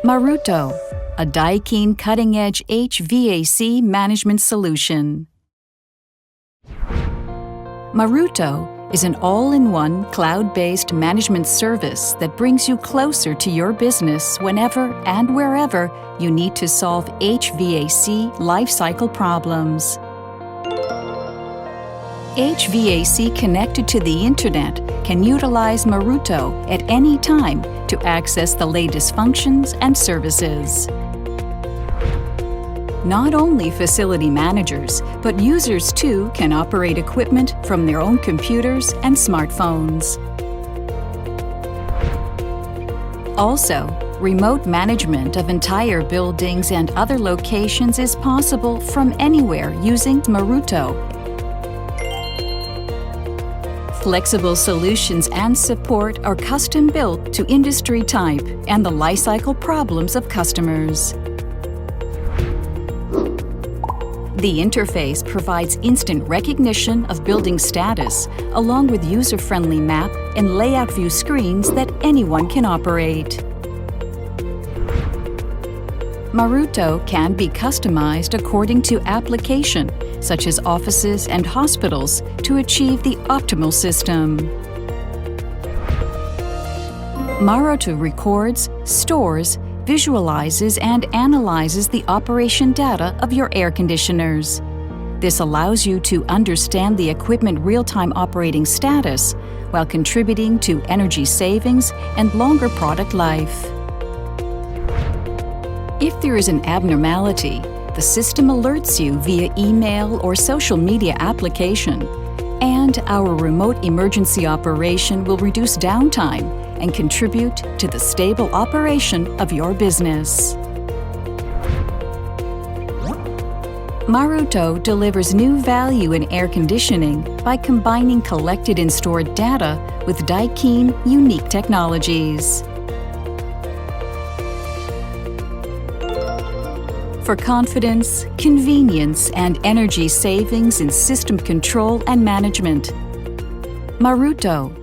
Marutto, a Daikin cutting-edge HVAC management solution. Marutto is an all-in-one cloud-based management service that brings you closer to your business whenever and wherever you need to solve HVAC lifecycle problems. HVAC connected to the Internet can utilize Marutto at any time to access the latest functions and services. Not only facility managers, but users too can operate equipment from their own computers and smartphones. Also, remote management of entire buildings and other locations is possible from anywhere using Marutto. Flexible solutions and support are custom-built to industry type and the lifecycle problems of customers. The interface provides instant recognition of building status, along with user-friendly map and layout view screens that anyone can operate. Marutto can be customized according to application, such as offices and hospitals, to achieve the optimal system. Marutto records, stores, visualizes, and analyzes the operation data of your air conditioners. This allows you to understand the equipment real-time operating status while contributing to energy savings and longer product life. If there is an abnormality, the system alerts you via email or social media application, and our remote emergency operation will reduce downtime and contribute to the stable operation of your business. Marutto delivers new value in air conditioning by combining collected and stored data with Daikin unique technologies. For confidence, convenience, and energy savings in system control and management, Marutto